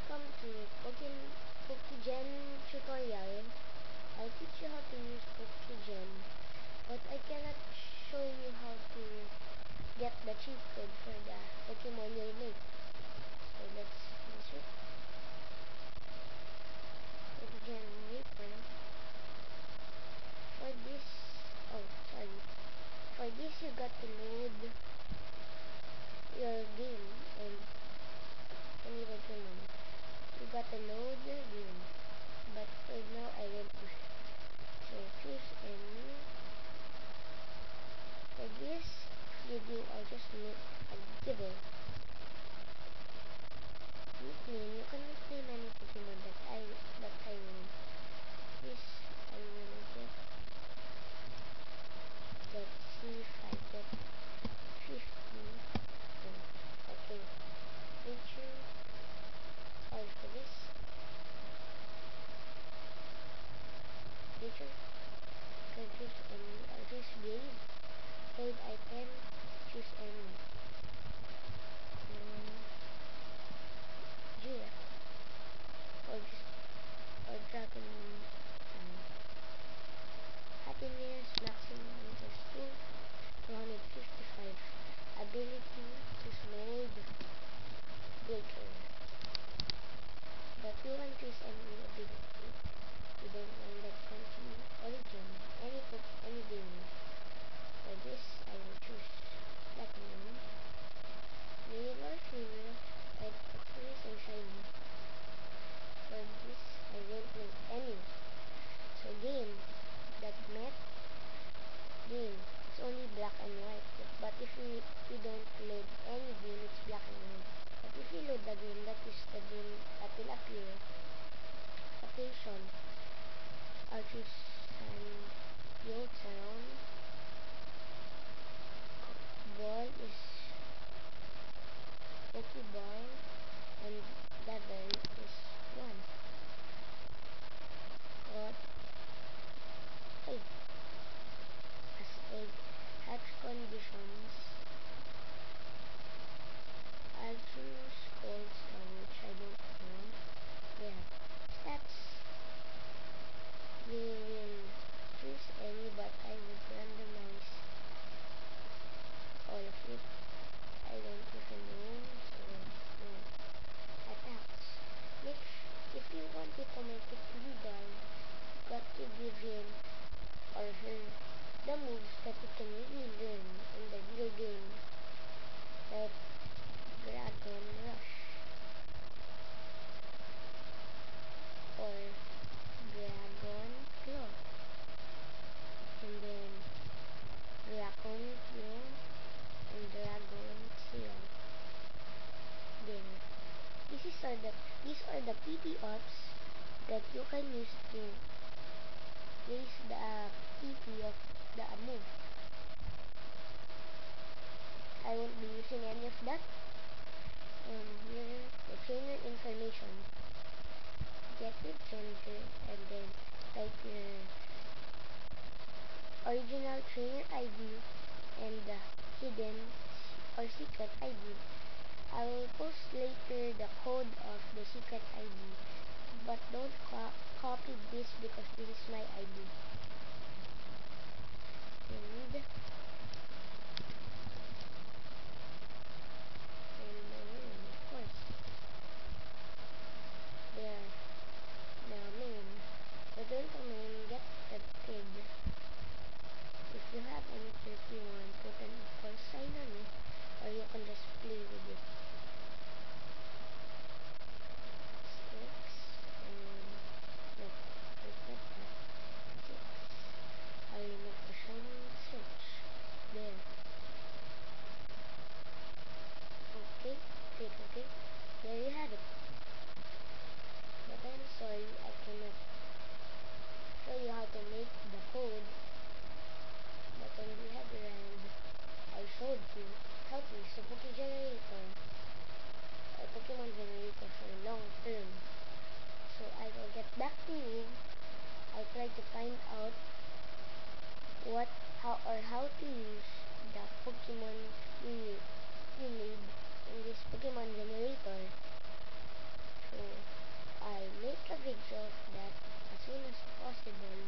Welcome to Pokegen tutorial. I'll teach you how to use Pokegen, but I cannot show you how to get the cheat code for the Pokemon you'll make. So let's use it. Pokegen Reaper. For this, For this you got to load your game and any Pokemon. You got to load the game, but right now I will push. So choose any. For this video, I'll just make a giveaway. Nickname, you can nickname any Pokemon that I want. This I will get. Let's see if I get 50. Okay. Nature. Sorry for this. Nature. Can choose any. I'll choose Blade. Blade item. Choose any. Jira. Or Dragon. Happiness. Maximum equals 255. Ability. Choose mode. Breaker. But you can choose any ability. You don't mind that country, origin, any game. For this, I will choose Platinum. Male or female, type Aquarius and Shiny. For this, I won't make any. So game, that met, game. It's only black and white. But if you don't load any game, it's black and white. But if you load the game, that is the game that will appear. Station. I'll choose Yield Sound. Ball is Pokeball and level is 1. Got egg. As egg. Hatch conditions. I'll choose Cold Star, which I don't want. Yeah. Stats. You will choose any, but I would randomize all of it. I don't even know, so yeah. Attacks. If you wanted to make it legal, you got to give him or her the moves that you can really learn in the real game, like Dragon Rush or Dragon Claw, and then Dragon Claw and Dragon Seal. Then these are the PP ups that you can use to raise the PP of the move. I won't be using any of that. And here the trainer information. Get your trainer and then type your original trainer ID and the hidden or secret ID. I will post later the code of the secret ID, but don't copy this because this is my ID. And my name, of course. There. Now main. We're going to main get the pig. If you have any 31, put an equal sign on it, or you can just play with it. 6 and no, it's not that. 6. I'll make the shining switch. There. Okay, click OK. There you have it. But I'm sorry, I cannot show you how to make the code. But when we had the rand, I showed you how to use the Pokemon generator for long term. So I will get back to you. I'll try to find out how to use the Pokemon you made in this Pokemon generator. So video that as soon as possible